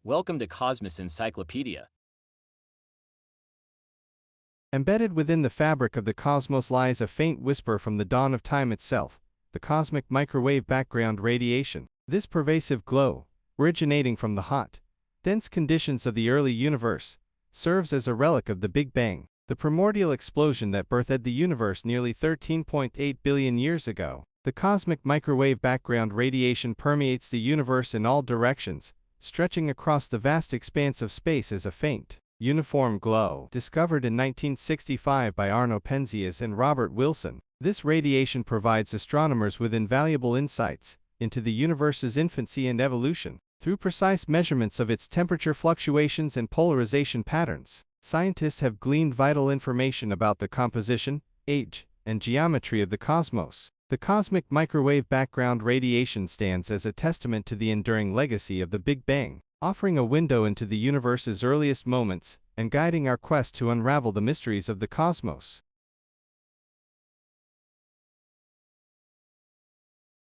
Welcome to Cosmos Encyclopedia. Embedded within the fabric of the cosmos lies a faint whisper from the dawn of time itself, the cosmic microwave background radiation. This pervasive glow, originating from the hot, dense conditions of the early universe, serves as a relic of the Big Bang, the primordial explosion that birthed the universe nearly 13.8 billion years ago. The cosmic microwave background radiation permeates the universe in all directions, stretching across the vast expanse of space as a faint, uniform glow. Discovered in 1965 by Arno Penzias and Robert Wilson, this radiation provides astronomers with invaluable insights into the universe's infancy and evolution. Through precise measurements of its temperature fluctuations and polarization patterns, scientists have gleaned vital information about the composition, age, and geometry of the cosmos. The cosmic microwave background radiation stands as a testament to the enduring legacy of the Big Bang, offering a window into the universe's earliest moments and guiding our quest to unravel the mysteries of the cosmos.